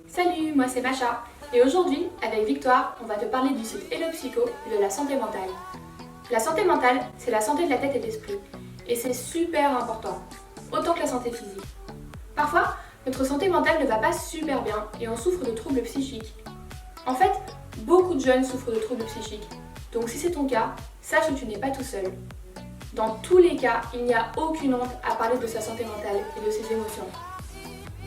Salut, moi c'est Macha et aujourd'hui, avec Victoire, on va te parler du site Hello Psycho et de la santé mentale. La santé mentale, c'est la santé de la tête et de l'esprit et c'est super important, autant que la santé physique. Parfois, notre santé mentale ne va pas super bien et on souffre de troubles psychiques. En fait, beaucoup de jeunes souffrent de troubles psychiques, donc si c'est ton cas, sache que tu n'es pas tout seul. Dans tous les cas, il n'y a aucune honte à parler de sa santé mentale et de ses émotions.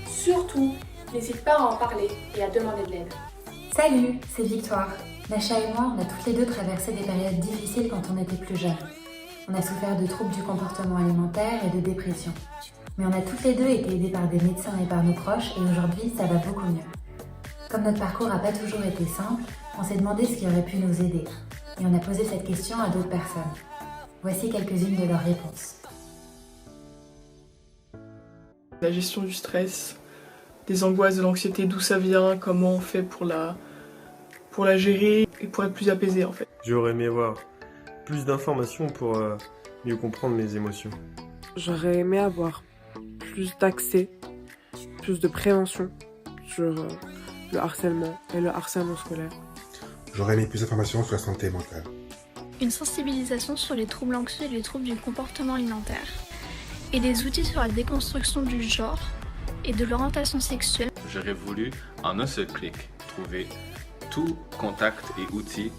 Surtout, n'hésite pas à en parler et à demander de l'aide. Salut, c'est Victoire. Macha et moi, on a toutes les deux traversé des périodes difficiles quand on était plus jeunes. On a souffert de troubles du comportement alimentaire et de dépression. Mais on a toutes les deux été aidées par des médecins et par nos proches et aujourd'hui, ça va beaucoup mieux. Comme notre parcours n'a pas toujours été simple, on s'est demandé ce qui aurait pu nous aider. Et on a posé cette question à d'autres personnes. Voici quelques-unes de leurs réponses. La gestion du stress, des angoisses, de l'anxiété, d'où ça vient, comment on fait pour la gérer et pour être plus apaisé en fait. J'aurais aimé avoir plus d'informations pour mieux comprendre mes émotions. J'aurais aimé avoir plus d'accès, plus de prévention sur le harcèlement et le harcèlement scolaire. J'aurais aimé plus d'informations sur la santé mentale. Une sensibilisation sur les troubles anxieux et les troubles du comportement alimentaire. Et des outils sur la déconstruction du genre et de l'orientation sexuelle. J'aurais voulu, en un seul clic, trouver tout contact et outils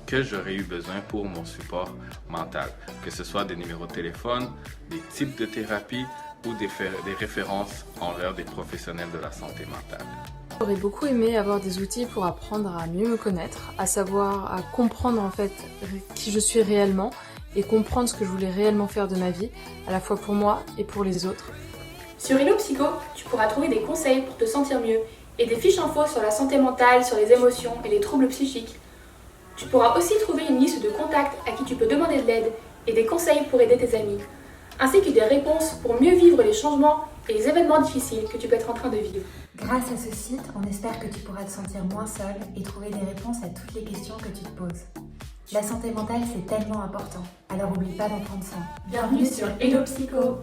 que j'aurais eu besoin pour mon support mental. Que ce soit des numéros de téléphone, des types de thérapie ou des références envers des professionnels de la santé mentale. J'aurais beaucoup aimé avoir des outils pour apprendre à mieux me connaître, à savoir, à comprendre en fait qui je suis réellement et comprendre ce que je voulais réellement faire de ma vie, à la fois pour moi et pour les autres. Sur Hello Psycho, tu pourras trouver des conseils pour te sentir mieux et des fiches infos sur la santé mentale, sur les émotions et les troubles psychiques. Tu pourras aussi trouver une liste de contacts à qui tu peux demander de l'aide et des conseils pour aider tes amis, ainsi que des réponses pour mieux vivre les changements et les événements difficiles que tu peux être en train de vivre. Grâce à ce site, on espère que tu pourras te sentir moins seul et trouver des réponses à toutes les questions que tu te poses. La santé mentale, c'est tellement important, alors n'oublie pas d'en prendre soin. Bienvenue sur Hello Psycho.